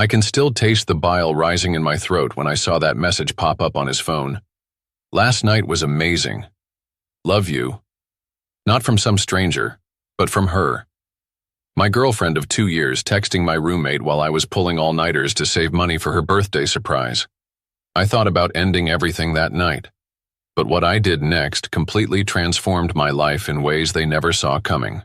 I can still taste the bile rising in my throat when I saw that message pop up on his phone. Last night was amazing. Love you. Not from some stranger, but from her. My girlfriend of 2 years texting my roommate while I was pulling all-nighters to save money for her birthday surprise. I thought about ending everything that night, but what I did next completely transformed my life in ways they never saw coming.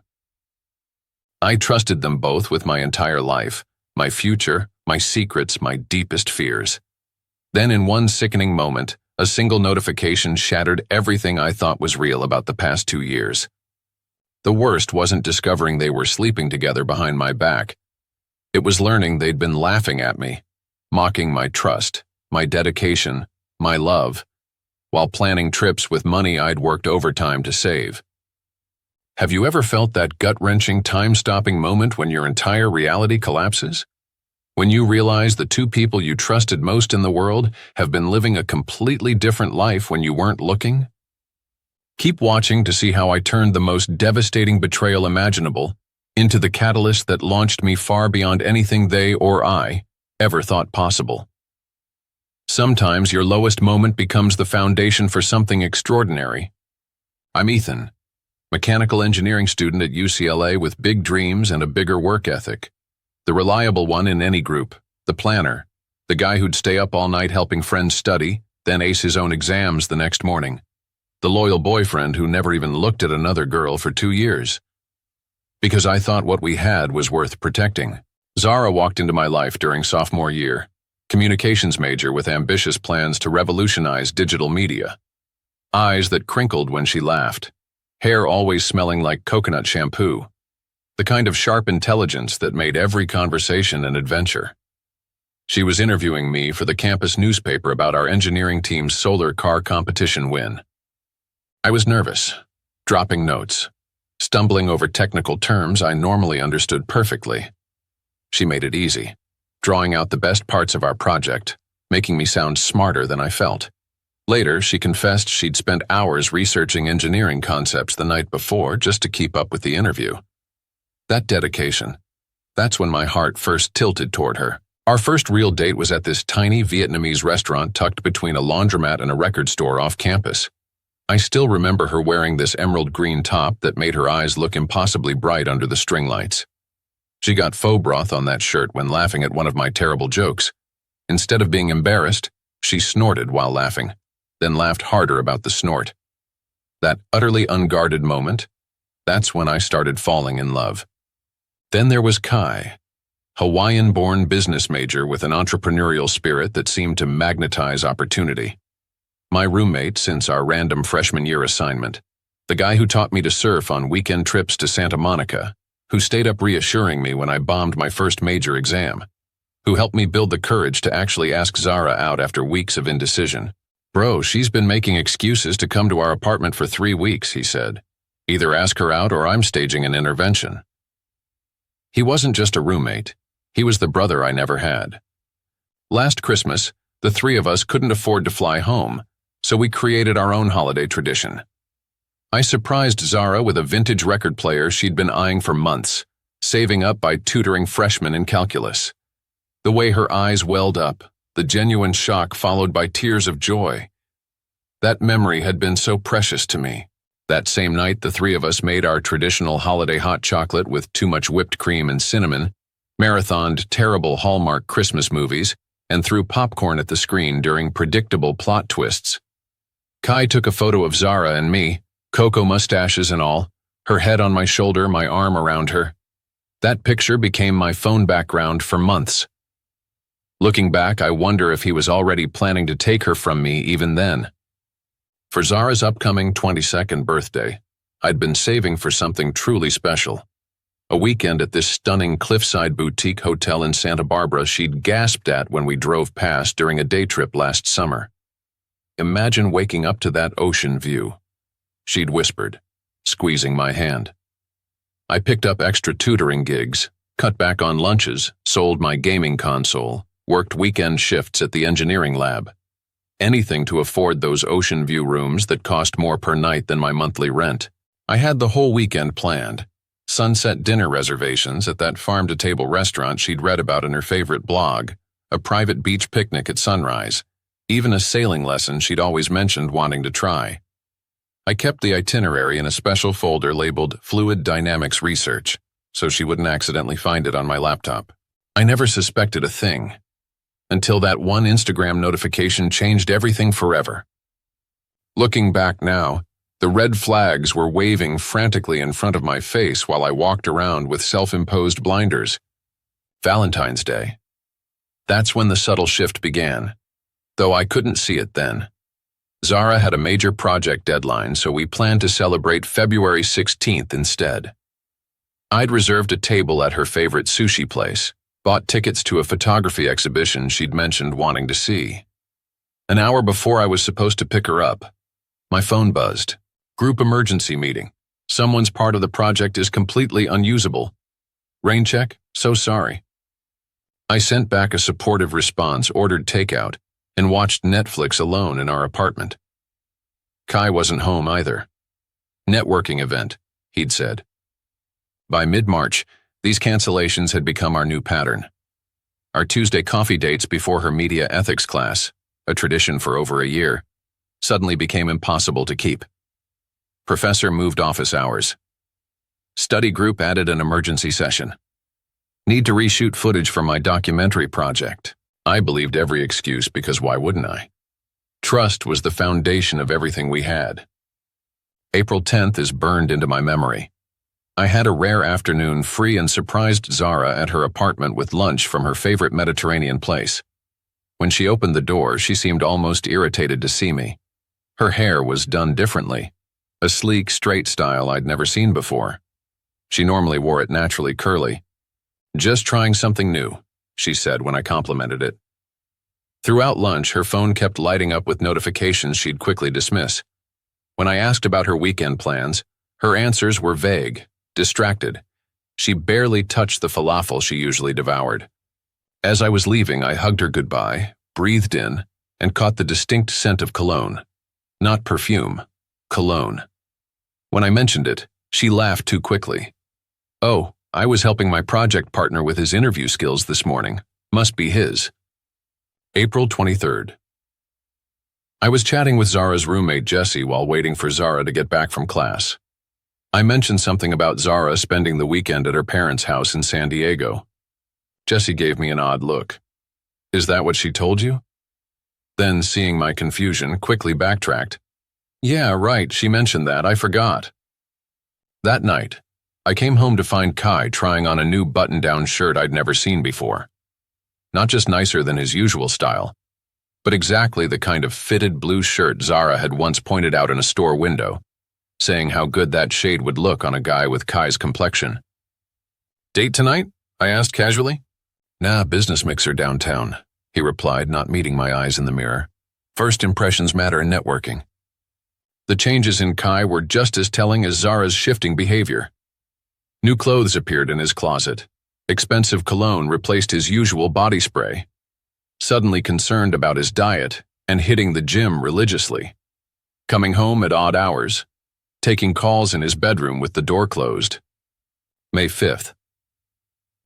I trusted them both with my entire life, my future, my secrets, my deepest fears. Then in one sickening moment, a single notification shattered everything I thought was real about the past 2 years. The worst wasn't discovering they were sleeping together behind my back. It was learning they'd been laughing at me, mocking my trust, my dedication, my love, while planning trips with money I'd worked overtime to save. Have you ever felt that gut-wrenching, time-stopping moment when your entire reality collapses? When you realize the two people you trusted most in the world have been living a completely different life when you weren't looking? Keep watching to see how I turned the most devastating betrayal imaginable into the catalyst that launched me far beyond anything they or I ever thought possible. Sometimes your lowest moment becomes the foundation for something extraordinary. I'm Ethan, mechanical engineering student at UCLA with big dreams and a bigger work ethic. The reliable one in any group, the planner, the guy who'd stay up all night helping friends study, then ace his own exams the next morning. The loyal boyfriend who never even looked at another girl for 2 years. Because I thought what we had was worth protecting. Zara walked into my life during sophomore year, communications major with ambitious plans to revolutionize digital media. Eyes that crinkled when she laughed, hair always smelling like coconut shampoo. The kind of sharp intelligence that made every conversation an adventure. She was interviewing me for the campus newspaper about our engineering team's solar car competition win. I was nervous, dropping notes, stumbling over technical terms I normally understood perfectly. She made it easy, drawing out the best parts of our project, making me sound smarter than I felt. Later, she confessed she'd spent hours researching engineering concepts the night before just to keep up with the interview. That dedication, that's when my heart first tilted toward her. Our first real date was at this tiny Vietnamese restaurant tucked between a laundromat and a record store off campus. I still remember her wearing this emerald green top that made her eyes look impossibly bright under the string lights. She got faux broth on that shirt when laughing at one of my terrible jokes. Instead of being embarrassed, she snorted while laughing, then laughed harder about the snort. That utterly unguarded moment, that's when I started falling in love. Then there was Kai, Hawaiian-born business major with an entrepreneurial spirit that seemed to magnetize opportunity. My roommate since our random freshman year assignment, the guy who taught me to surf on weekend trips to Santa Monica, who stayed up reassuring me when I bombed my first major exam, who helped me build the courage to actually ask Zara out after weeks of indecision. "Bro, she's been making excuses to come to our apartment for 3 weeks," he said. "Either ask her out or I'm staging an intervention." He wasn't just a roommate, he was the brother I never had. Last Christmas, the three of us couldn't afford to fly home, so we created our own holiday tradition. I surprised Zara with a vintage record player she'd been eyeing for months, saving up by tutoring freshmen in calculus. The way her eyes welled up, the genuine shock followed by tears of joy. That memory had been so precious to me. That same night, the three of us made our traditional holiday hot chocolate with too much whipped cream and cinnamon, marathoned terrible Hallmark Christmas movies, and threw popcorn at the screen during predictable plot twists. Kai took a photo of Zara and me, cocoa mustaches and all, her head on my shoulder, my arm around her. That picture became my phone background for months. Looking back, I wonder if he was already planning to take her from me even then. For Zara's upcoming 22nd birthday, I'd been saving for something truly special. A weekend at this stunning cliffside boutique hotel in Santa Barbara she'd gasped at when we drove past during a day trip last summer. "Imagine waking up to that ocean view," she'd whispered, squeezing my hand. I picked up extra tutoring gigs, cut back on lunches, sold my gaming console, worked weekend shifts at the engineering lab. Anything to afford those ocean view rooms that cost more per night than my monthly rent. I had the whole weekend planned. sunset dinner reservations at that farm-to-table restaurant she'd read about in her favorite blog, a private beach picnic at sunrise, even a sailing lesson she'd always mentioned wanting to try. I kept the itinerary in a special folder labeled Fluid Dynamics Research, so she wouldn't accidentally find it on my laptop. I never suspected a thing, until that one Instagram notification changed everything forever. Looking back now, the red flags were waving frantically in front of my face while I walked around with self-imposed blinders. Valentine's Day. That's when the subtle shift began, though I couldn't see it then. Zara had a major project deadline, so we planned to celebrate February 16th instead. I'd reserved a table at her favorite sushi place, bought tickets to a photography exhibition she'd mentioned wanting to see. An hour before I was supposed to pick her up, my phone buzzed. Group emergency meeting. Someone's part of the project is completely unusable. Rain check? So sorry. I sent back a supportive response, ordered takeout, and watched Netflix alone in our apartment. Kai wasn't home either. Networking event, he'd said. By mid-March, these cancellations had become our new pattern. Our Tuesday coffee dates before her media ethics class, a tradition for over a year, suddenly became impossible to keep. Professor moved office hours. Study group added an emergency session. Need to reshoot footage for my documentary project. I believed every excuse because why wouldn't I? Trust was the foundation of everything we had. April 10th is burned into my memory. I had a rare afternoon free and surprised Zara at her apartment with lunch from her favorite Mediterranean place. When she opened the door, she seemed almost irritated to see me. Her hair was done differently, a sleek, straight style I'd never seen before. She normally wore it naturally curly. Just trying something new, she said when I complimented it. Throughout lunch, her phone kept lighting up with notifications she'd quickly dismiss. When I asked about her weekend plans, her answers were vague, distracted. She barely touched the falafel she usually devoured. As I was leaving, I hugged her goodbye, breathed in, and caught the distinct scent of cologne. Not perfume, cologne. When I mentioned it, she laughed too quickly. Oh, I was helping my project partner with his interview skills this morning. Must be his. April 23rd. I was chatting with Zara's roommate Jessie while waiting for Zara to get back from class. I mentioned something about Zara spending the weekend at her parents' house in San Diego. Jessie gave me an odd look. Is that what she told you? Then, seeing my confusion, quickly backtracked. Yeah, right, she mentioned that, I forgot. That night, I came home to find Kai trying on a new button-down shirt I'd never seen before. Not just nicer than his usual style, but exactly the kind of fitted blue shirt Zara had once pointed out in a store window, saying how good that shade would look on a guy with Kai's complexion. Date tonight? I asked casually. Nah, business mixer downtown, he replied, not meeting my eyes in the mirror. First impressions matter in networking. The changes in Kai were just as telling as Zara's shifting behavior. New clothes appeared in his closet. Expensive cologne replaced his usual body spray. Suddenly concerned about his diet and hitting the gym religiously. Coming home at odd hours. Taking calls in his bedroom with the door closed. May 5th.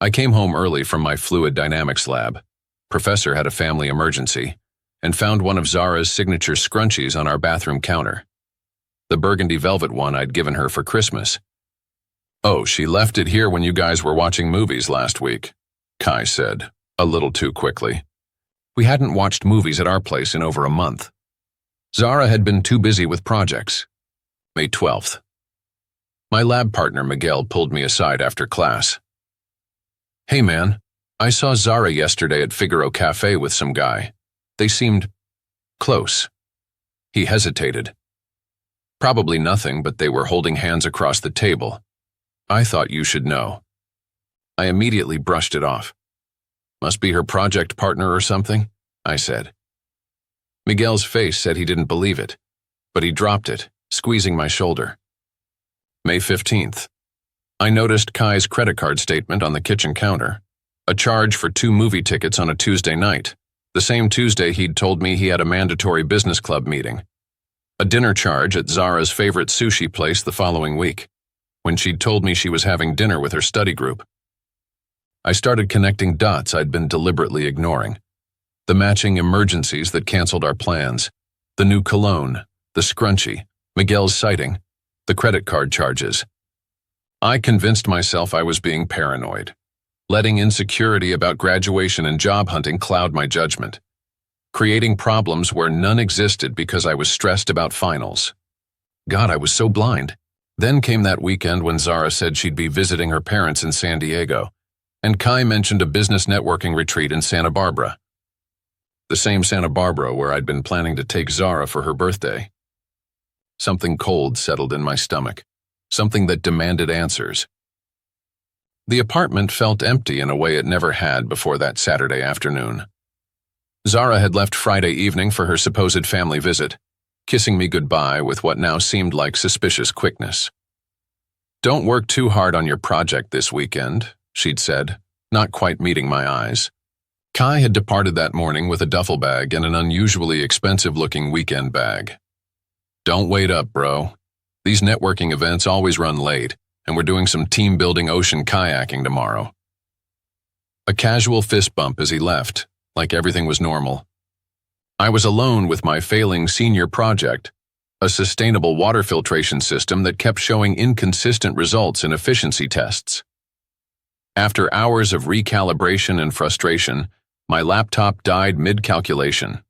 I came home early from my fluid dynamics lab. Professor had a family emergency and found one of Zara's signature scrunchies on our bathroom counter. The burgundy velvet one I'd given her for Christmas. Oh, she left it here when you guys were watching movies last week, Kai said, a little too quickly. We hadn't watched movies at our place in over a month. Zara had been too busy with projects. May 12th. My lab partner Miguel pulled me aside after class. Hey man, I saw Zara yesterday at Figaro Cafe with some guy. They seemed close. He hesitated. Probably nothing, but they were holding hands across the table. I thought you should know. I immediately brushed it off. Must be her project partner or something, I said. Miguel's face said he didn't believe it, but he dropped it, squeezing my shoulder. May 15th. I noticed Kai's credit card statement on the kitchen counter. A charge for 2 movie tickets on a Tuesday night, the same Tuesday he'd told me he had a mandatory business club meeting. A dinner charge at Zara's favorite sushi place the following week. when she'd told me she was having dinner with her study group. I started connecting dots I'd been deliberately ignoring. The matching emergencies that canceled our plans, the new cologne, the scrunchie, Miguel's sighting, the credit card charges. I convinced myself I was being paranoid, letting insecurity about graduation and job hunting cloud my judgment, creating problems where none existed because I was stressed about finals. God, I was so blind. Then came that weekend when Zara said she'd be visiting her parents in San Diego, and Kai mentioned a business networking retreat in Santa Barbara. The same Santa Barbara where I'd been planning to take Zara for her birthday. Something cold settled in my stomach, something that demanded answers. The apartment felt empty in a way it never had before that Saturday afternoon. Zara had left Friday evening for her supposed family visit, kissing me goodbye with what now seemed like suspicious quickness. "Don't work too hard on your project this weekend," she'd said, not quite meeting my eyes. Kai had departed that morning with a duffel bag and an unusually expensive-looking weekend bag. "Don't wait up, bro. These networking events always run late, and we're doing some team-building ocean kayaking tomorrow." A casual fist bump as he left, like everything was normal. I was alone with my failing senior project, a sustainable water filtration system that kept showing inconsistent results in efficiency tests. After hours of recalibration and frustration, my laptop died mid-calculation.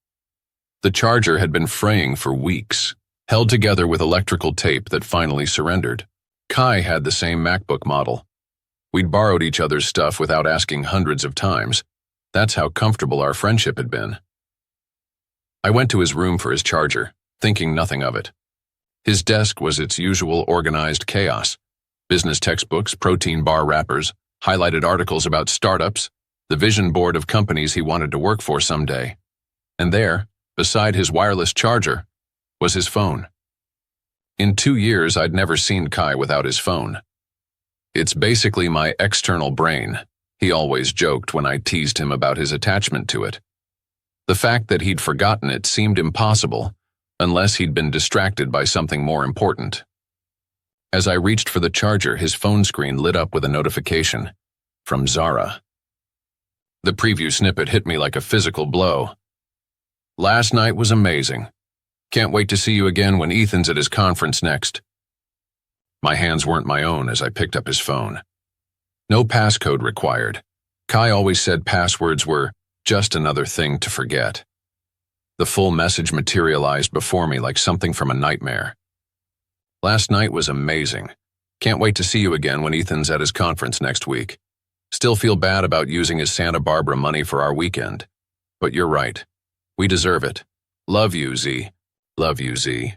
The charger had been fraying for weeks, held together with electrical tape that finally surrendered. Kai had the same MacBook model. We'd borrowed each other's stuff without asking hundreds of times. That's how comfortable our friendship had been. I went to his room for his charger, thinking nothing of it. His desk was its usual organized chaos. Business textbooks, protein bar wrappers, highlighted articles about startups, the vision board of companies he wanted to work for someday. And there, beside his wireless charger, was his phone. In 2 years, I'd never seen Kai without his phone. "It's basically my external brain," he always joked when I teased him about his attachment to it. The fact that he'd forgotten it seemed impossible, unless he'd been distracted by something more important. As I reached for the charger, his phone screen lit up with a notification from Zara. The preview snippet hit me like a physical blow. "Last night was amazing. Can't wait to see you again when Ethan's at his conference next." My hands weren't my own as I picked up his phone. No passcode required. Kai always said passwords were just another thing to forget. The full message materialized before me like something from a nightmare. "Last night was amazing. Can't wait to see you again when Ethan's at his conference next week. Still feel bad about using his Santa Barbara money for our weekend. But you're right. We deserve it. Love you, Z. Love you, Z."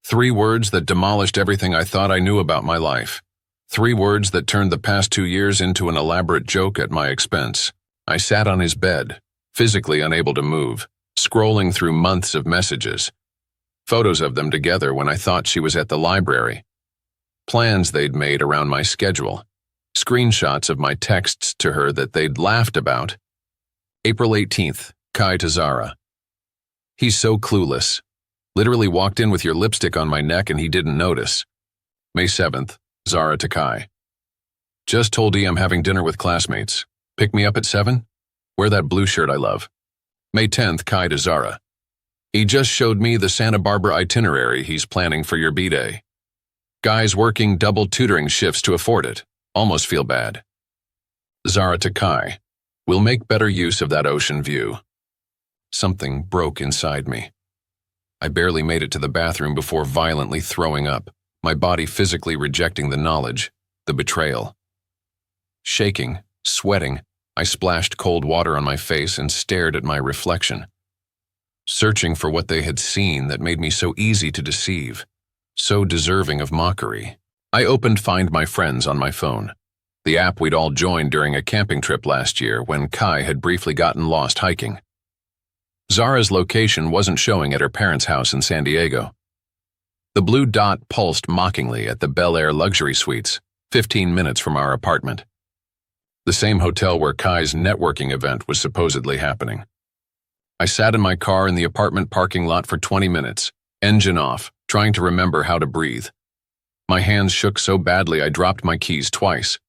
3 words that demolished everything I thought I knew about my life. 3 words that turned the past 2 years into an elaborate joke at my expense. I sat on his bed, physically unable to move, scrolling through months of messages. Photos of them together when I thought she was at the library. Plans they'd made around my schedule. Screenshots of my texts to her that they'd laughed about. April 18th, Kai to Zara. "He's so clueless. Literally walked in with your lipstick on my neck and he didn't notice." May 7th, Zara to Kai. "Just told E I'm having dinner with classmates. Pick me up at 7? Wear that blue shirt I love." May 10th, Kai to Zara. "He just showed me the Santa Barbara itinerary he's planning for your B-Day. Guy's working double tutoring shifts to afford it. Almost feel bad." Zara to Kai. "We'll make better use of that ocean view." Something broke inside me. I barely made it to the bathroom before violently throwing up, my body physically rejecting the knowledge, the betrayal. Shaking, sweating, I splashed cold water on my face and stared at my reflection, searching for what they had seen that made me so easy to deceive, so deserving of mockery. I opened Find My Friends on my phone, the app we'd all joined during a camping trip last year when Kai had briefly gotten lost hiking. Zara's location wasn't showing at her parents' house in San Diego. The blue dot pulsed mockingly at the Bel Air luxury suites, 15 minutes from our apartment. The same hotel where Kai's networking event was supposedly happening. I sat in my car in the apartment parking lot for 20 minutes, engine off, trying to remember how to breathe. My hands shook so badly I dropped my keys twice.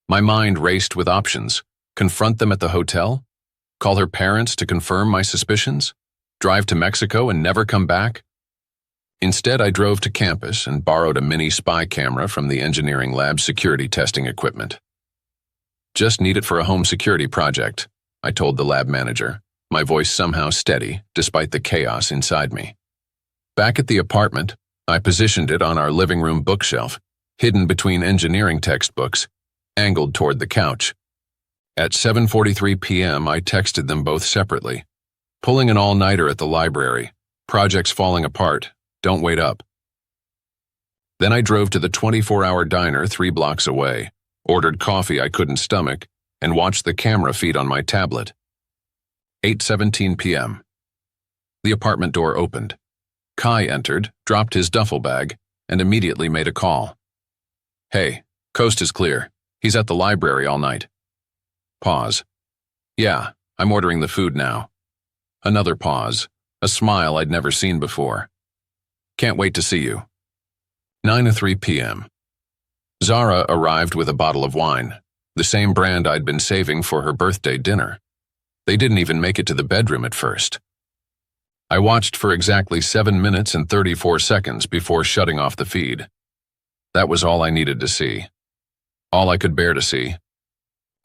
My mind raced with options. Confront them at the hotel? Call her parents to confirm my suspicions? Drive to Mexico and never come back? Instead, I drove to campus and borrowed a mini spy camera from the engineering lab's security testing equipment. Just need it for a home security project, I told the lab manager, my voice somehow steady despite the chaos inside me. Back at the apartment, I positioned it on our living room bookshelf, hidden between engineering textbooks, angled toward the couch. At 7:43 p.m., I texted them both separately. Pulling an all-nighter at the library. Project's falling apart. Don't wait up. Then I drove to the 24-hour diner 3 blocks away, ordered coffee I couldn't stomach, and watched the camera feed on my tablet. 8:17 p.m. The apartment door opened. Kai entered, dropped his duffel bag, and immediately made a call. Hey, coast is clear. He's at the library all night. Pause. Yeah, I'm ordering the food now. Another pause, a smile I'd never seen before. Can't wait to see you. 9:03 p.m. Zara arrived with a bottle of wine, the same brand I'd been saving for her birthday dinner. They didn't even make it to the bedroom at first. I watched for exactly 7 minutes and 34 seconds before shutting off the feed. That was all I needed to see. All I could bear to see.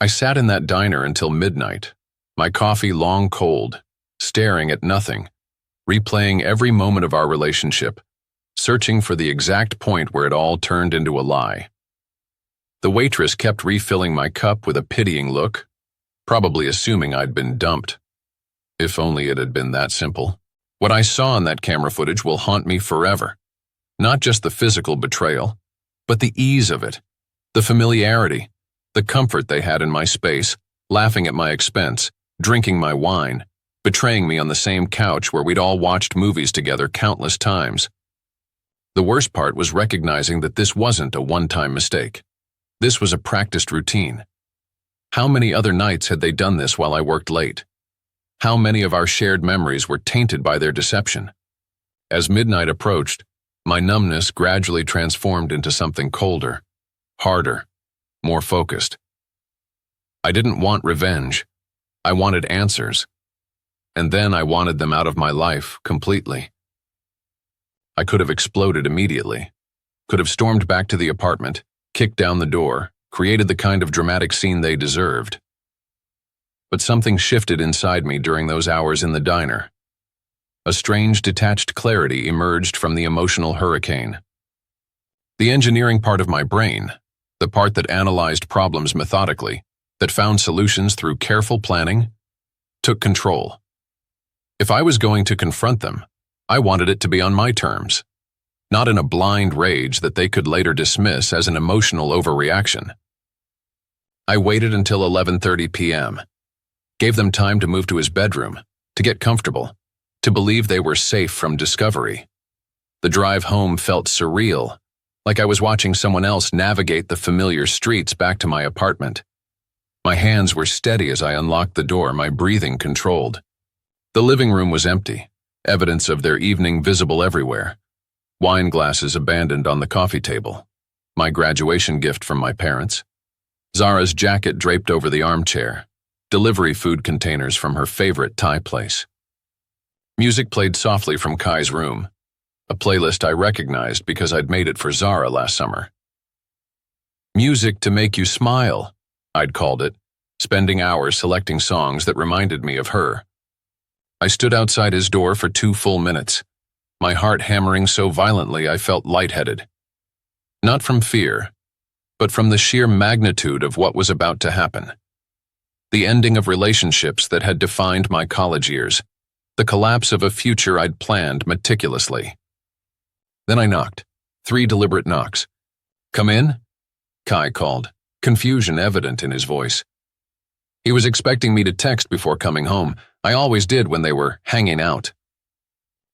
I sat in that diner until midnight, my coffee long cold, staring at nothing, replaying every moment of our relationship, searching for the exact point where it all turned into a lie. The waitress kept refilling my cup with a pitying look, probably assuming I'd been dumped. If only it had been that simple. What I saw in that camera footage will haunt me forever. Not just the physical betrayal, but the ease of it, the familiarity, the comfort they had in my space, laughing at my expense, drinking my wine, betraying me on the same couch where we'd all watched movies together countless times. The worst part was recognizing that this wasn't a one-time mistake. This was a practiced routine. How many other nights had they done this while I worked late? How many of our shared memories were tainted by their deception? As midnight approached, my numbness gradually transformed into something colder, harder, more focused. I didn't want revenge. I wanted answers. And then I wanted them out of my life completely. I could have exploded immediately, could have stormed back to the apartment, kicked down the door, created the kind of dramatic scene they deserved. But something shifted inside me during those hours in the diner. A strange detached clarity emerged from the emotional hurricane. The engineering part of my brain, the part that analyzed problems methodically, that found solutions through careful planning, took control. If I was going to confront them, I wanted it to be on my terms, not in a blind rage that they could later dismiss as an emotional overreaction. I waited until 11:30 p.m., gave them time to move to his bedroom, to get comfortable, to believe they were safe from discovery. The drive home felt surreal, like I was watching someone else navigate the familiar streets back to my apartment. My hands were steady as I unlocked the door, my breathing controlled. The living room was empty, evidence of their evening visible everywhere. Wine glasses abandoned on the coffee table, my graduation gift from my parents. Zara's jacket draped over the armchair, delivery food containers from her favorite Thai place. Music played softly from Kai's room, a playlist I recognized because I'd made it for Zara last summer. Music to make you smile, I'd called it, spending hours selecting songs that reminded me of her. I stood outside his door for 2 full minutes, my heart hammering so violently I felt lightheaded. Not from fear, but from the sheer magnitude of what was about to happen. The ending of relationships that had defined my college years, the collapse of a future I'd planned meticulously. Then I knocked, 3 deliberate knocks. Come in? Kai called, confusion evident in his voice. He was expecting me to text before coming home. I always did when they were hanging out.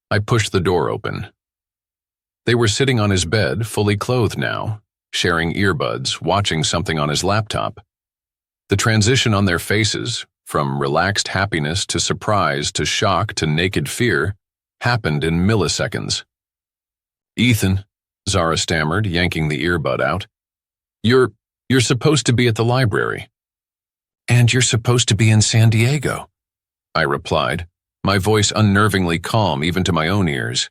I pushed the door open. They were sitting on his bed, fully clothed now, sharing earbuds, watching something on his laptop. The transition on their faces, from relaxed happiness to surprise to shock to naked fear, happened in milliseconds. Ethan, Zara stammered, yanking the earbud out. You're supposed to be at the library. And you're supposed to be in San Diego, I replied, my voice unnervingly calm even to my own ears.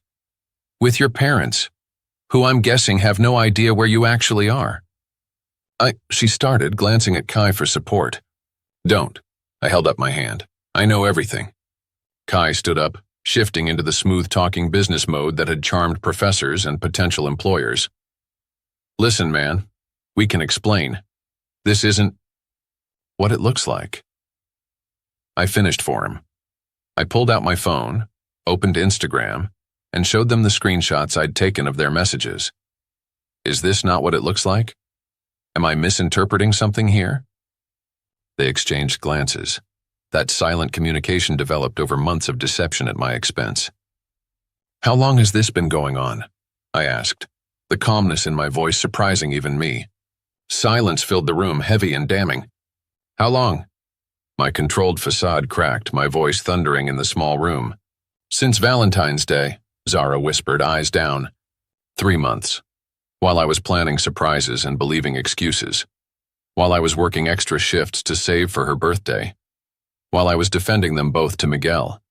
With your parents, who I'm guessing have no idea where you actually are. She started, glancing at Kai for support. Don't. I held up my hand. I know everything. Kai stood up, shifting into the smooth-talking business mode that had charmed professors and potential employers. Listen, man, we can explain. This isn't what it looks like. I finished for him. I pulled out my phone, opened Instagram, and showed them the screenshots I'd taken of their messages. Is this not what it looks like? Am I misinterpreting something here? They exchanged glances. That silent communication developed over months of deception at my expense. How long has this been going on? I asked, the calmness in my voice surprising even me. Silence filled the room, heavy and damning. How long? My controlled facade cracked, my voice thundering in the small room. Since Valentine's Day, Zara whispered, eyes down. 3 months. While I was planning surprises and believing excuses. While I was working extra shifts to save for her birthday. While I was defending them both to Miguel.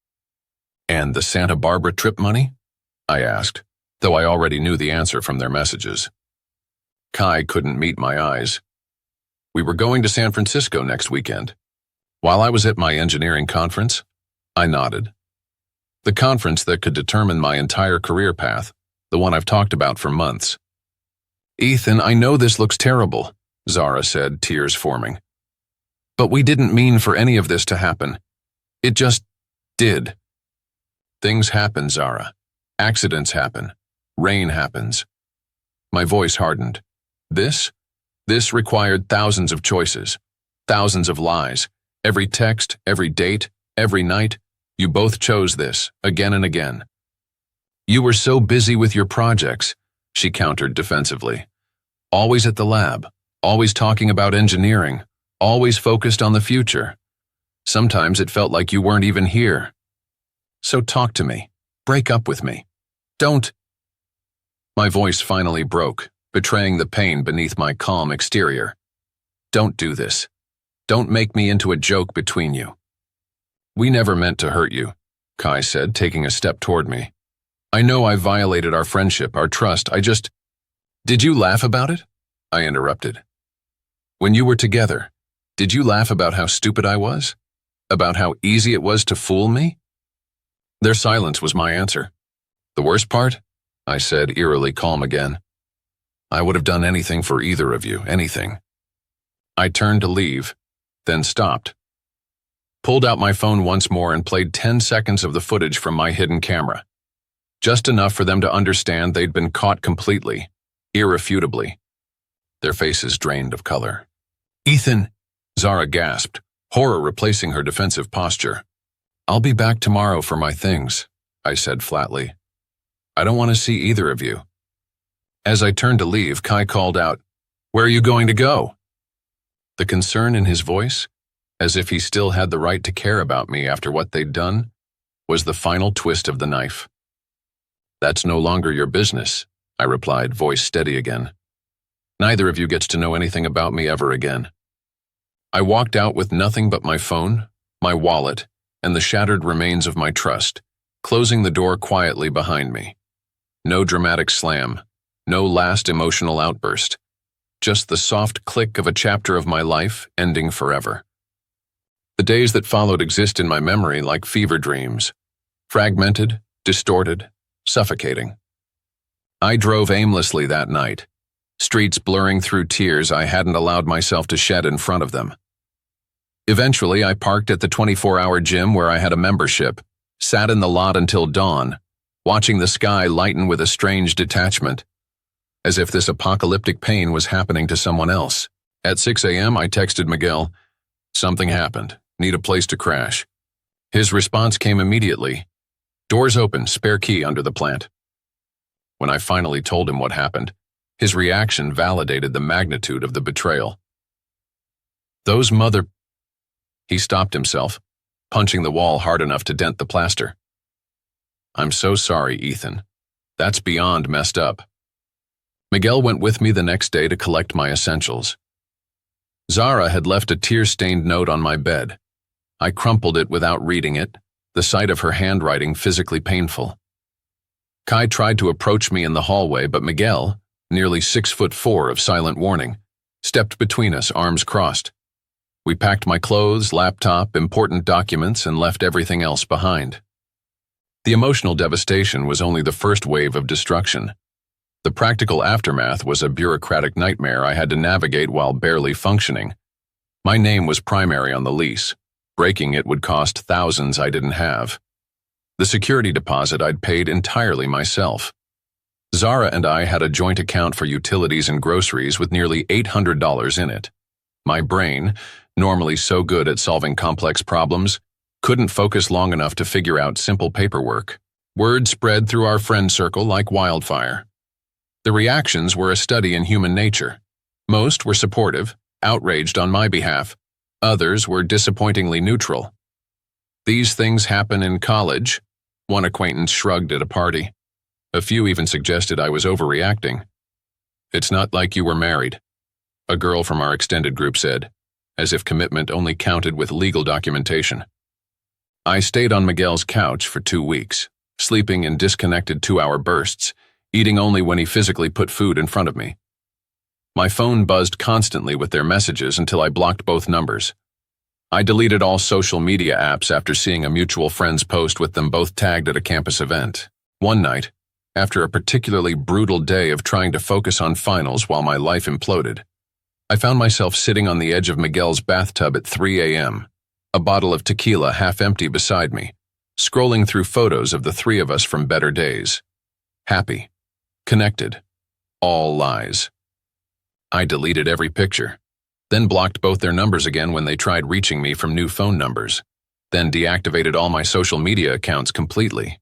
And the Santa Barbara trip money? I asked, though I already knew the answer from their messages. Kai couldn't meet my eyes. We were going to San Francisco next weekend. While I was at my engineering conference, I nodded. The conference that could determine my entire career path, the one I've talked about for months. Ethan, I know this looks terrible, Zara said, tears forming. But we didn't mean for any of this to happen. It just did. Things happen, Zara. Accidents happen. Rain happens. My voice hardened. This required thousands of choices, thousands of lies. Every text, every date, every night, you both chose this, again and again. You were so busy with your projects, she countered defensively. Always at the lab, always talking about engineering, always focused on the future. Sometimes it felt like you weren't even here. So talk to me. Break up with me. Don't. My voice finally broke, betraying the pain beneath my calm exterior. Don't do this. Don't make me into a joke between you. We never meant to hurt you, Kai said, taking a step toward me. I know I violated our friendship, our trust. Did you laugh about it? I interrupted. When you were together, did you laugh about how stupid I was? About how easy it was to fool me? Their silence was my answer. The worst part? I said, eerily calm again. I would have done anything for either of you, anything. I turned to leave, then stopped. Pulled out my phone once more and played 10 seconds of the footage from my hidden camera. Just enough for them to understand they'd been caught completely, irrefutably. Their faces drained of color. Ethan, Zara gasped, horror replacing her defensive posture. I'll be back tomorrow for my things, I said flatly. I don't want to see either of you. As I turned to leave, Kai called out, Where are you going to go? The concern in his voice, as if he still had the right to care about me after what they'd done, was the final twist of the knife. That's no longer your business, I replied, voice steady again. Neither of you gets to know anything about me ever again. I walked out with nothing but my phone, my wallet, and the shattered remains of my trust, closing the door quietly behind me. No dramatic slam, no last emotional outburst, just the soft click of a chapter of my life ending forever. The days that followed exist in my memory like fever dreams, fragmented, distorted, suffocating. I drove aimlessly that night, streets blurring through tears I hadn't allowed myself to shed in front of them. Eventually, I parked at the 24-hour gym where I had a membership, sat in the lot until dawn, watching the sky lighten with a strange detachment, as if this apocalyptic pain was happening to someone else. At 6 a.m., I texted Miguel, Something happened. Need a place to crash. His response came immediately. Doors open, spare key under the plant. When I finally told him what happened, his reaction validated the magnitude of the betrayal. Those mother... He stopped himself, punching the wall hard enough to dent the plaster. I'm so sorry, Ethan. That's beyond messed up. Miguel went with me the next day to collect my essentials. Zara had left a tear-stained note on my bed. I crumpled it without reading it, the sight of her handwriting physically painful. Kai tried to approach me in the hallway, but Miguel, nearly 6'4" of silent warning, stepped between us, arms crossed. We packed my clothes, laptop, important documents, and left everything else behind. The emotional devastation was only the first wave of destruction. The practical aftermath was a bureaucratic nightmare I had to navigate while barely functioning. My name was primary on the lease. Breaking it would cost thousands I didn't have. The security deposit I'd paid entirely myself. Zara and I had a joint account for utilities and groceries with nearly $800 in it. My brain, normally so good at solving complex problems, couldn't focus long enough to figure out simple paperwork. Word spread through our friend circle like wildfire. The reactions were a study in human nature. Most were supportive, outraged on my behalf. Others were disappointingly neutral. "These things happen in college," one acquaintance shrugged at a party. A few even suggested I was overreacting. "It's not like you were married," a girl from our extended group said, as if commitment only counted with legal documentation. I stayed on Miguel's couch for 2 weeks, sleeping in disconnected 2-hour bursts, eating only when he physically put food in front of me. My phone buzzed constantly with their messages until I blocked both numbers. I deleted all social media apps after seeing a mutual friend's post with them both tagged at a campus event. One night, after a particularly brutal day of trying to focus on finals while my life imploded, I found myself sitting on the edge of Miguel's bathtub at 3 a.m., a bottle of tequila half empty beside me, scrolling through photos of the three of us from better days. Happy, connected, all lies. I deleted every picture, then blocked both their numbers again when they tried reaching me from new phone numbers, then deactivated all my social media accounts completely.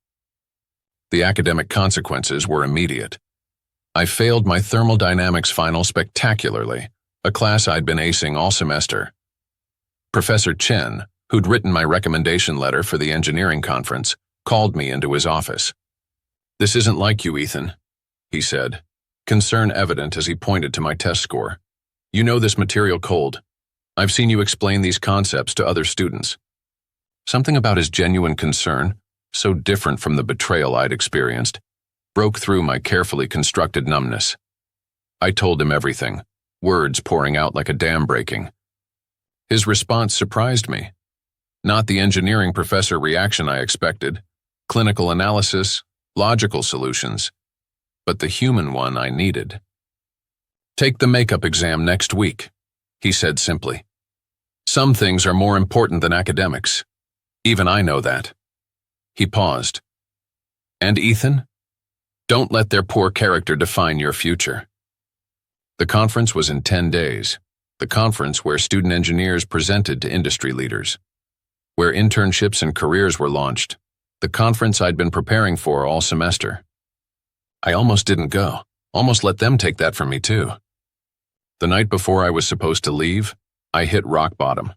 The academic consequences were immediate. I failed my thermodynamics final spectacularly, a class I'd been acing all semester. Professor Chen, who'd written my recommendation letter for the engineering conference, called me into his office. "This isn't like you, Ethan," he said, concern evident as he pointed to my test score. "You know this material cold. I've seen you explain these concepts to other students." Something about his genuine concern, so different from the betrayal I'd experienced, broke through my carefully constructed numbness. I told him everything, words pouring out like a dam breaking. His response surprised me. Not the engineering professor reaction I expected, clinical analysis, logical solutions, but the human one I needed. "Take the makeup exam next week," he said simply. "Some things are more important than academics. Even I know that." He paused. "And Ethan? Don't let their poor character define your future." The conference was in 10 days, the conference where student engineers presented to industry leaders, where internships and careers were launched, the conference I'd been preparing for all semester. I almost didn't go, almost let them take that from me too. The night before I was supposed to leave, I hit rock bottom.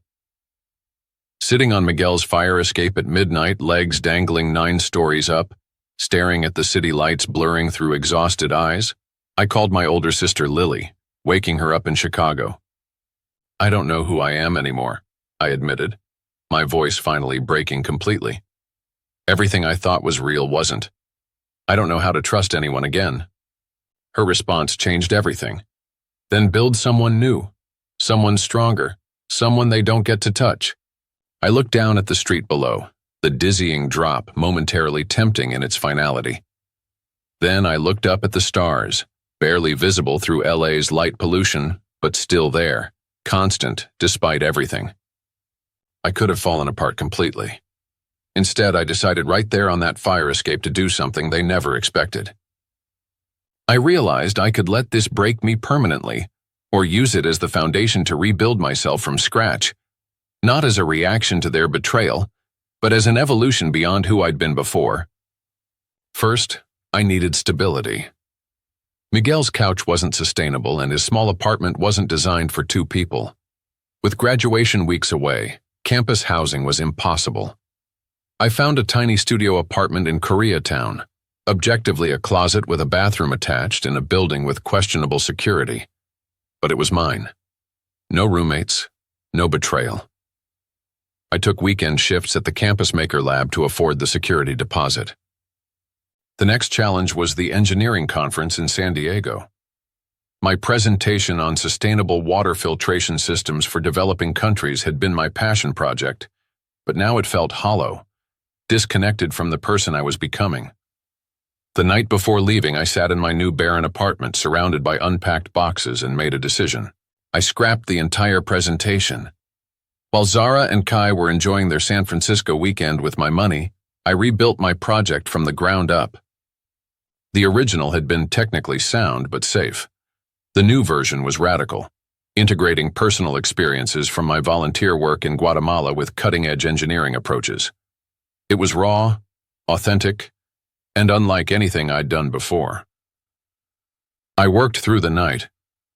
Sitting on Miguel's fire escape at midnight, legs dangling 9 stories up, staring at the city lights blurring through exhausted eyes, I called my older sister Lily, waking her up in Chicago. "I don't know who I am anymore," I admitted, my voice finally breaking completely. Everything I thought was real wasn't. "I don't know how to trust anyone again." Her response changed everything. "Then build someone new, someone stronger, someone they don't get to touch." I looked down at the street below, the dizzying drop momentarily tempting in its finality. Then I looked up at the stars, barely visible through LA's light pollution, but still there, constant despite everything. I could have fallen apart completely. Instead, I decided right there on that fire escape to do something they never expected. I realized I could let this break me permanently, or use it as the foundation to rebuild myself from scratch, not as a reaction to their betrayal, but as an evolution beyond who I'd been before. First, I needed stability. Miguel's couch wasn't sustainable, and his small apartment wasn't designed for 2 people. With graduation weeks away, campus housing was impossible. I found a tiny studio apartment in Koreatown, Objectively a closet with a bathroom attached in a building with questionable security. But it was mine. No roommates, no betrayal. I took weekend shifts at the campus maker lab to afford the security deposit. The next challenge was the engineering conference in San Diego. My presentation on sustainable water filtration systems for developing countries had been my passion project, but now it felt hollow, disconnected from the person I was becoming. The night before leaving, I sat in my new barren apartment surrounded by unpacked boxes and made a decision. I scrapped the entire presentation. While Zara and Kai were enjoying their San Francisco weekend with my money, I rebuilt my project from the ground up. The original had been technically sound but safe. The new version was radical, integrating personal experiences from my volunteer work in Guatemala with cutting-edge engineering approaches. It was raw, authentic, and unlike anything I'd done before. I worked through the night,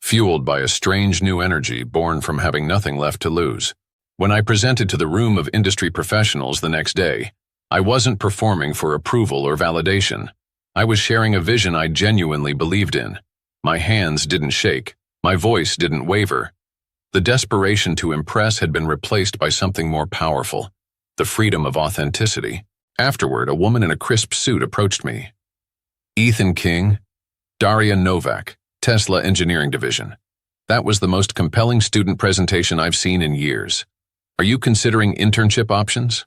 fueled by a strange new energy born from having nothing left to lose. When I presented to the room of industry professionals the next day, I wasn't performing for approval or validation. I was sharing a vision I genuinely believed in. My hands didn't shake. My voice didn't waver. The desperation to impress had been replaced by something more powerful, the freedom of authenticity. Afterward, a woman in a crisp suit approached me. Ethan King, Daria Novak, Tesla Engineering Division. That was the most compelling student presentation I've seen in years. Are you considering internship options?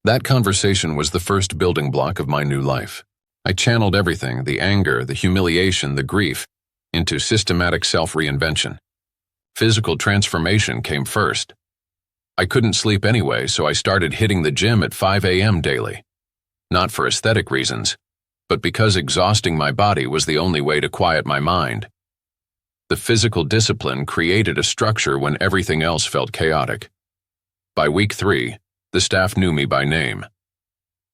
That conversation was the first building block of my new life. I channeled everything, the anger, the humiliation, the grief, into systematic self-reinvention. Physical transformation came first. I couldn't sleep anyway, so I started hitting the gym at 5 a.m. daily. Not for aesthetic reasons, but because exhausting my body was the only way to quiet my mind. The physical discipline created a structure when everything else felt chaotic. By week 3, the staff knew me by name.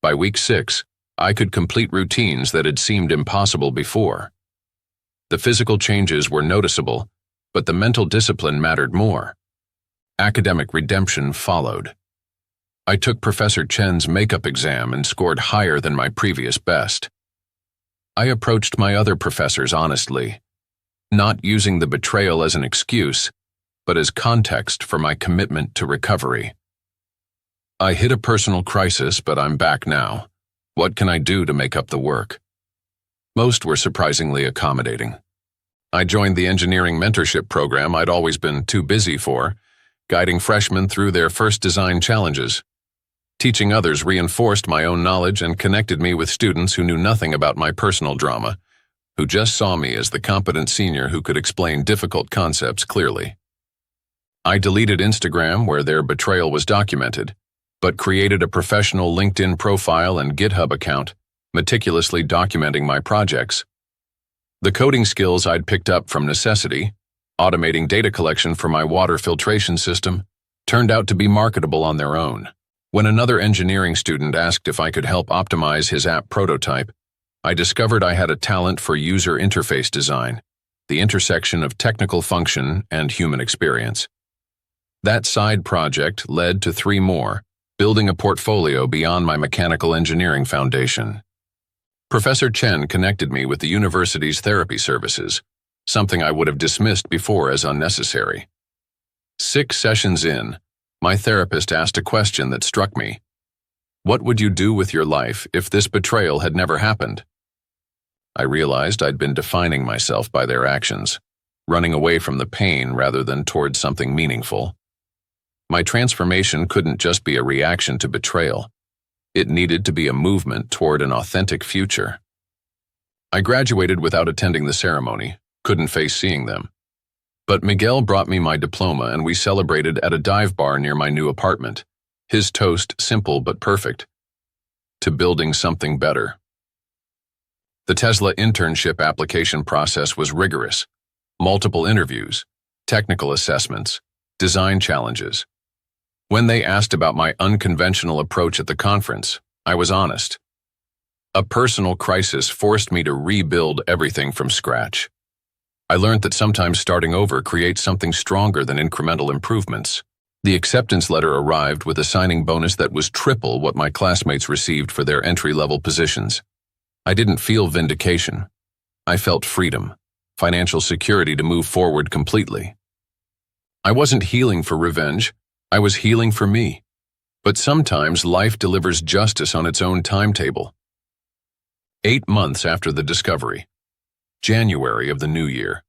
By week 6, I could complete routines that had seemed impossible before. The physical changes were noticeable, but the mental discipline mattered more. Academic redemption followed. I took Professor Chen's makeup exam and scored higher than my previous best. I approached my other professors honestly, not using the betrayal as an excuse, but as context for my commitment to recovery. I hit a personal crisis, but I'm back now. What can I do to make up the work? Most were surprisingly accommodating. I joined the engineering mentorship program I'd always been too busy for, guiding freshmen through their first design challenges. Teaching others reinforced my own knowledge and connected me with students who knew nothing about my personal drama, who just saw me as the competent senior who could explain difficult concepts clearly. I deleted Instagram where their betrayal was documented, but created a professional LinkedIn profile and GitHub account, meticulously documenting my projects. The coding skills I'd picked up from necessity, automating data collection for my water filtration system, turned out to be marketable on their own. When another engineering student asked if I could help optimize his app prototype, I discovered I had a talent for user interface design, the intersection of technical function and human experience. That side project led to 3 more, building a portfolio beyond my mechanical engineering foundation. Professor Chen connected me with the university's therapy services, something I would have dismissed before as unnecessary. 6 sessions in, my therapist asked a question that struck me. What would you do with your life if this betrayal had never happened? I realized I'd been defining myself by their actions, running away from the pain rather than towards something meaningful. My transformation couldn't just be a reaction to betrayal. It needed to be a movement toward an authentic future. I graduated without attending the ceremony, couldn't face seeing them. But Miguel brought me my diploma and we celebrated at a dive bar near my new apartment. His toast, simple but perfect. To building something better. The Tesla internship application process was rigorous. Multiple interviews, technical assessments, design challenges. When they asked about my unconventional approach at the conference, I was honest. A personal crisis forced me to rebuild everything from scratch. I learned that sometimes starting over creates something stronger than incremental improvements. The acceptance letter arrived with a signing bonus that was triple what my classmates received for their entry-level positions. I didn't feel vindication. I felt freedom, financial security to move forward completely. I wasn't healing for revenge, I was healing for me. But sometimes life delivers justice on its own timetable. 8 months after the discovery, January of the new year.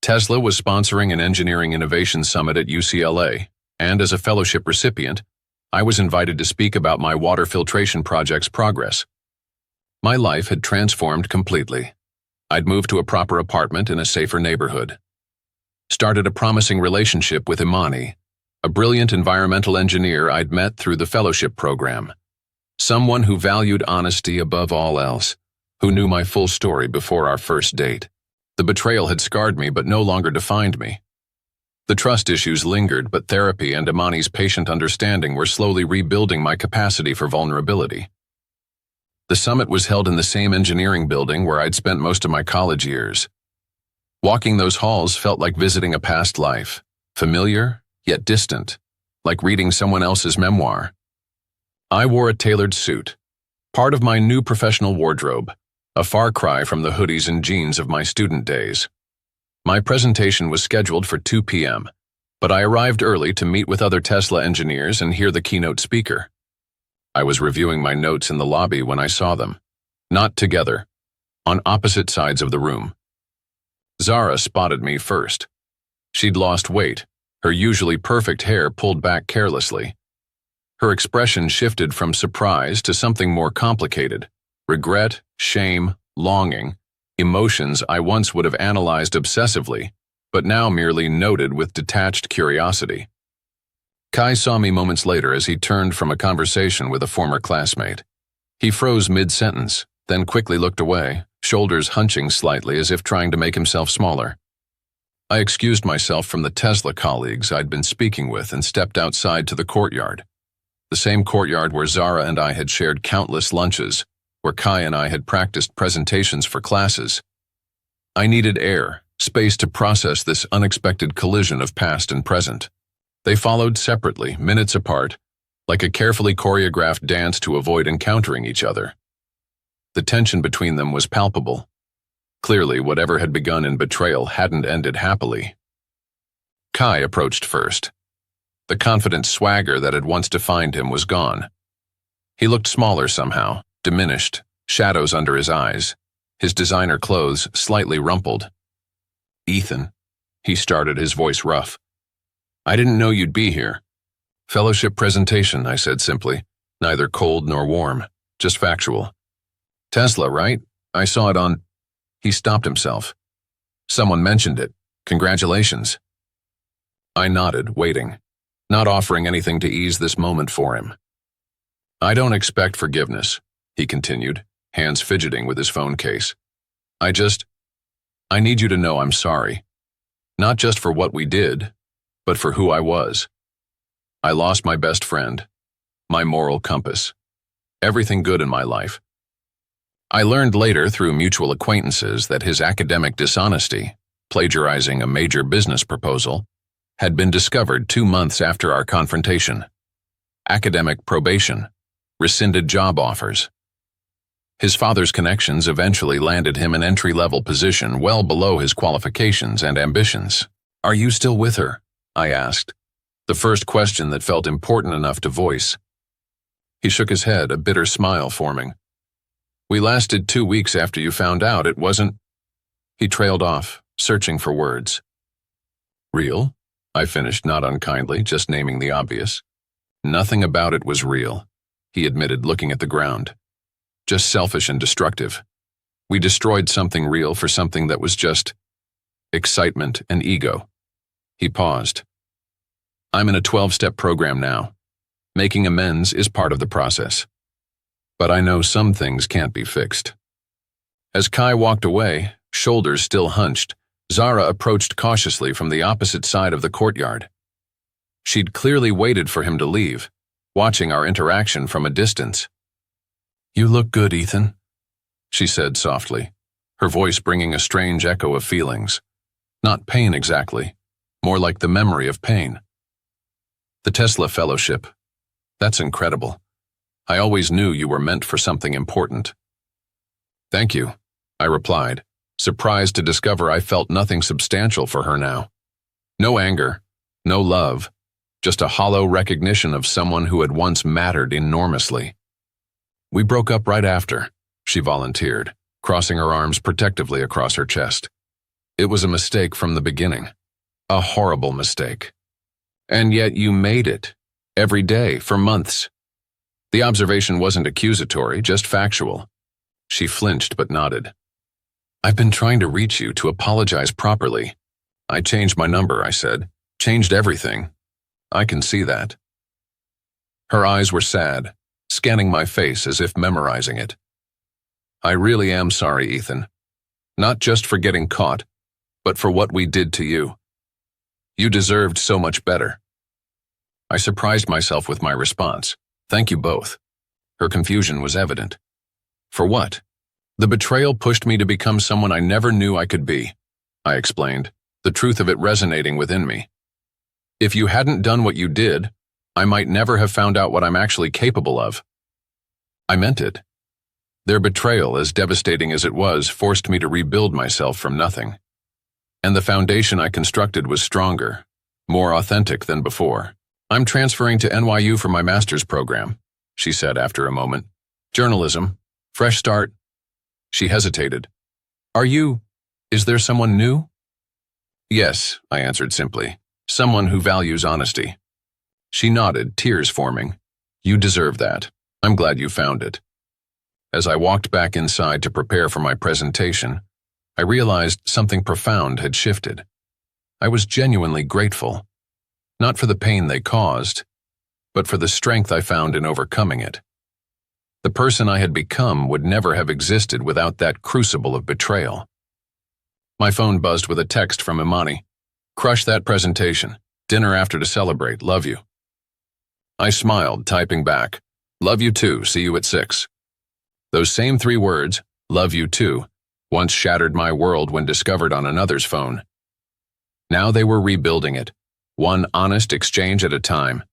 Tesla was sponsoring an engineering innovation summit at UCLA, and as a fellowship recipient, I was invited to speak about my water filtration project's progress. My life had transformed completely. I'd moved to a proper apartment in a safer neighborhood. Started a promising relationship with Imani, a brilliant environmental engineer I'd met through the fellowship program. Someone who valued honesty above all else, who knew my full story before our first date. The betrayal had scarred me but no longer defined me. The trust issues lingered, but therapy and Imani's patient understanding were slowly rebuilding my capacity for vulnerability. The summit was held in the same engineering building where I'd spent most of my college years. Walking those halls felt like visiting a past life, familiar yet distant, like reading someone else's memoir. I wore a tailored suit, part of my new professional wardrobe, a far cry from the hoodies and jeans of my student days. My presentation was scheduled for 2 p.m., but I arrived early to meet with other Tesla engineers and hear the keynote speaker. I was reviewing my notes in the lobby when I saw them, not together, on opposite sides of the room. Zara spotted me first. She'd lost weight, her usually perfect hair pulled back carelessly. Her expression shifted from surprise to something more complicated: regret, shame, longing, emotions I once would have analyzed obsessively, but now merely noted with detached curiosity. Kai saw me moments later as he turned from a conversation with a former classmate. He froze mid-sentence, then quickly looked away, shoulders hunching slightly as if trying to make himself smaller. I excused myself from the Tesla colleagues I'd been speaking with and stepped outside to the courtyard. The same courtyard where Zara and I had shared countless lunches, where Kai and I had practiced presentations for classes. I needed air, space to process this unexpected collision of past and present. They followed separately, minutes apart, like a carefully choreographed dance to avoid encountering each other. The tension between them was palpable. Clearly, whatever had begun in betrayal hadn't ended happily. Kai approached first. The confident swagger that had once defined him was gone. He looked smaller somehow, diminished, shadows under his eyes, his designer clothes slightly rumpled. "Ethan," he started, his voice rough. "I didn't know you'd be here." "Fellowship presentation," I said simply, neither cold nor warm, just factual. "Tesla, right? I saw it on—" He stopped himself. "Someone mentioned it. Congratulations." I nodded, waiting, not offering anything to ease this moment for him. "I don't expect forgiveness," he continued, hands fidgeting with his phone case. I need you to know I'm sorry. Not just for what we did, but for who I was. I lost my best friend, my moral compass, everything good in my life. I learned later through mutual acquaintances that his academic dishonesty, plagiarizing a major business proposal, had been discovered 2 months after our confrontation. Academic probation, rescinded job offers. His father's connections eventually landed him an entry-level position well below his qualifications and ambitions. "Are you still with her?" I asked, the first question that felt important enough to voice. He shook his head, a bitter smile forming. "We lasted 2 weeks after you found out. It wasn't—" He trailed off, searching for words. "Real?" I finished, not unkindly, just naming the obvious. "Nothing about it was real," he admitted, looking at the ground. "Just selfish and destructive. We destroyed something real for something that was just excitement and ego." He paused. "I'm in a 12-step program now. Making amends is part of the process. But I know some things can't be fixed." As Kai walked away, shoulders still hunched, Zara approached cautiously from the opposite side of the courtyard. She'd clearly waited for him to leave, watching our interaction from a distance. "You look good, Ethan," she said softly, her voice bringing a strange echo of feelings. Not pain exactly, more like the memory of pain. "The Tesla Fellowship. That's incredible. I always knew you were meant for something important." Thank you, I replied, surprised to discover I felt nothing substantial for her now. No anger, no love, just a hollow recognition of someone who had once mattered enormously. We broke up right after, she volunteered, crossing her arms protectively across her chest. It was a mistake from the beginning. A horrible mistake. And yet you made it. Every day, for months. The observation wasn't accusatory, just factual. She flinched but nodded. I've been trying to reach you to apologize properly. I changed my number, I said. Changed everything. I can see that. Her eyes were sad, scanning my face as if memorizing it. I really am sorry, Ethan. Not just for getting caught, but for what we did to you. You deserved so much better. I surprised myself with my response. Thank you both. Her confusion was evident. For what? The betrayal pushed me to become someone I never knew I could be, I explained, the truth of it resonating within me. If you hadn't done what you did, I might never have found out what I'm actually capable of. I meant it. Their betrayal, as devastating as it was, forced me to rebuild myself from nothing. And the foundation I constructed was stronger, more authentic than before. I'm transferring to NYU for my master's program, she said after a moment. Journalism, fresh start. She hesitated. Is there someone new? Yes, I answered simply. Someone who values honesty. She nodded, tears forming. You deserve that. I'm glad you found it. As I walked back inside to prepare for my presentation, I realized something profound had shifted. I was genuinely grateful. Not for the pain they caused, but for the strength I found in overcoming it. The person I had become would never have existed without that crucible of betrayal. My phone buzzed with a text from Imani. Crush that presentation. Dinner after to celebrate. Love you. I smiled, typing back. Love you too. See you at 6. Those same 3 words, love you too, once shattered my world when discovered on another's phone. Now they were rebuilding it, one honest exchange at a time.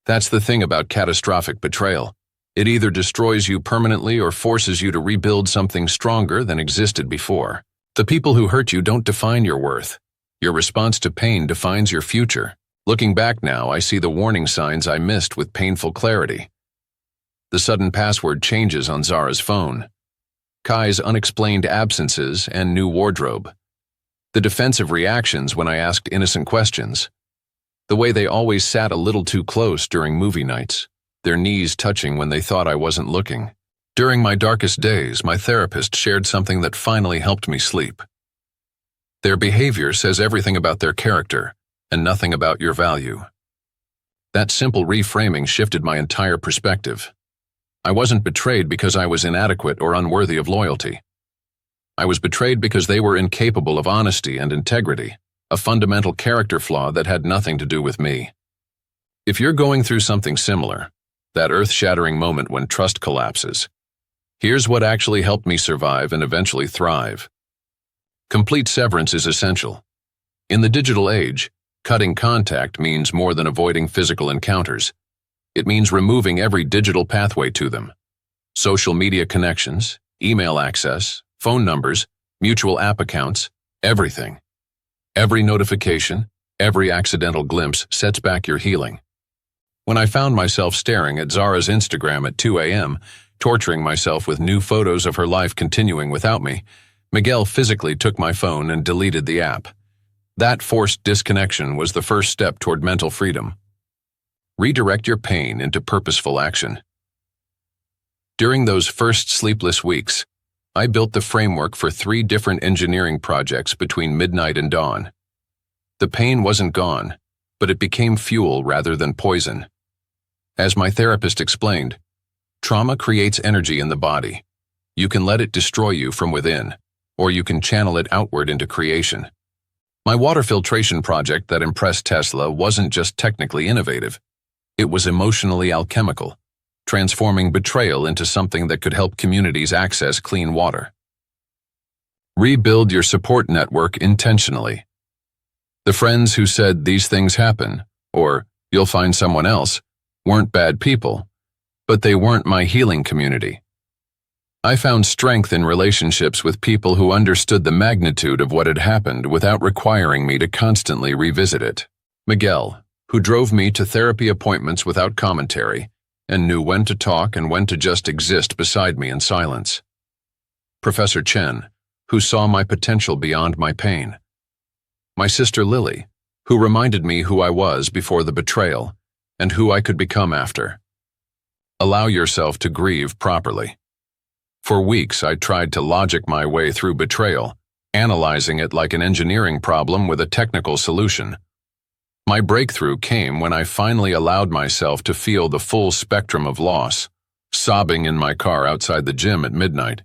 That's the thing about catastrophic betrayal. It either destroys you permanently or forces you to rebuild something stronger than existed before. The people who hurt you don't define your worth. Your response to pain defines your future. Looking back now, I see the warning signs I missed with painful clarity. The sudden password changes on Zara's phone. Kai's unexplained absences and new wardrobe. The defensive reactions when I asked innocent questions. The way they always sat a little too close during movie nights, their knees touching when they thought I wasn't looking. During my darkest days, my therapist shared something that finally helped me sleep. Their behavior says everything about their character and nothing about your value. That simple reframing shifted my entire perspective. I wasn't betrayed because I was inadequate or unworthy of loyalty. I was betrayed because they were incapable of honesty and integrity, a fundamental character flaw that had nothing to do with me. If you're going through something similar, that earth-shattering moment when trust collapses, here's what actually helped me survive and eventually thrive. Complete severance is essential. In the digital age, cutting contact means more than avoiding physical encounters. It means removing every digital pathway to them. Social media connections, email access, phone numbers, mutual app accounts, everything. Every notification, every accidental glimpse sets back your healing. When I found myself staring at Zara's Instagram at 2 a.m., torturing myself with new photos of her life continuing without me, Miguel physically took my phone and deleted the app. That forced disconnection was the first step toward mental freedom. Redirect your pain into purposeful action. During those first sleepless weeks, I built the framework for 3 different engineering projects between midnight and dawn. The pain wasn't gone, but it became fuel rather than poison. As my therapist explained, trauma creates energy in the body. You can let it destroy you from within, or you can channel it outward into creation. My water filtration project that impressed Tesla wasn't just technically innovative. It was emotionally alchemical, transforming betrayal into something that could help communities access clean water. Rebuild your support network intentionally. The friends who said these things happen, or you'll find someone else, weren't bad people, but they weren't my healing community. I found strength in relationships with people who understood the magnitude of what had happened without requiring me to constantly revisit it. Miguel, who drove me to therapy appointments without commentary and knew when to talk and when to just exist beside me in silence. Professor Chen, who saw my potential beyond my pain. My sister Lily, who reminded me who I was before the betrayal and who I could become after. Allow yourself to grieve properly. For weeks, I tried to logic my way through betrayal, analyzing it like an engineering problem with a technical solution. My breakthrough came when I finally allowed myself to feel the full spectrum of loss, sobbing in my car outside the gym at midnight,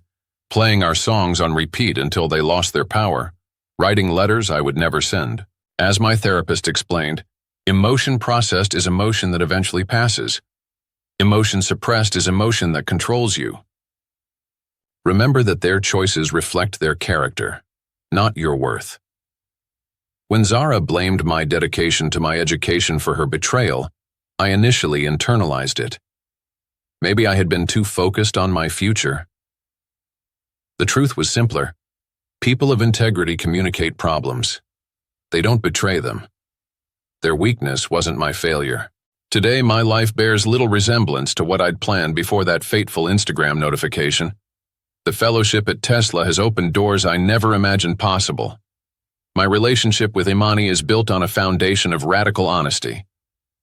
playing our songs on repeat until they lost their power, writing letters I would never send. As my therapist explained, emotion processed is emotion that eventually passes. Emotion suppressed is emotion that controls you. Remember that their choices reflect their character, not your worth. When Zara blamed my dedication to my education for her betrayal, I initially internalized it. Maybe I had been too focused on my future. The truth was simpler. People of integrity communicate problems. They don't betray them. Their weakness wasn't my failure. Today, my life bears little resemblance to what I'd planned before that fateful Instagram notification. The fellowship at Tesla has opened doors I never imagined possible. My relationship with Imani is built on a foundation of radical honesty.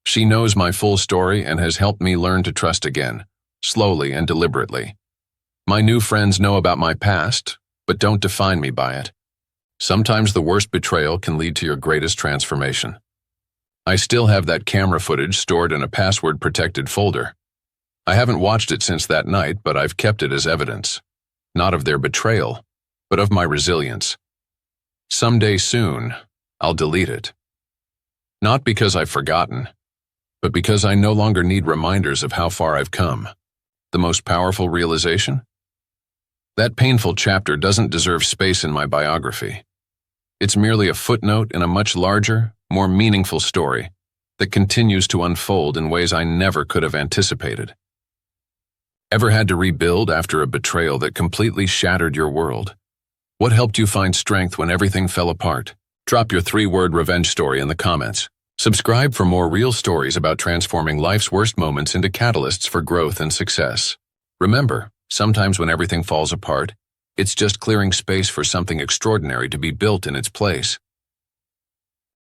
She knows my full story and has helped me learn to trust again, slowly and deliberately. My new friends know about my past, but don't define me by it. Sometimes the worst betrayal can lead to your greatest transformation. I still have that camera footage stored in a password-protected folder. I haven't watched it since that night, but I've kept it as evidence. Not of their betrayal, but of my resilience. Someday soon, I'll delete it. Not because I've forgotten, but because I no longer need reminders of how far I've come. The most powerful realization? That painful chapter doesn't deserve space in my biography. It's merely a footnote in a much larger, more meaningful story that continues to unfold in ways I never could have anticipated. Ever had to rebuild after a betrayal that completely shattered your world? What helped you find strength when everything fell apart? Drop your 3-word revenge story in the comments. Subscribe for more real stories about transforming life's worst moments into catalysts for growth and success. Remember, sometimes when everything falls apart, it's just clearing space for something extraordinary to be built in its place.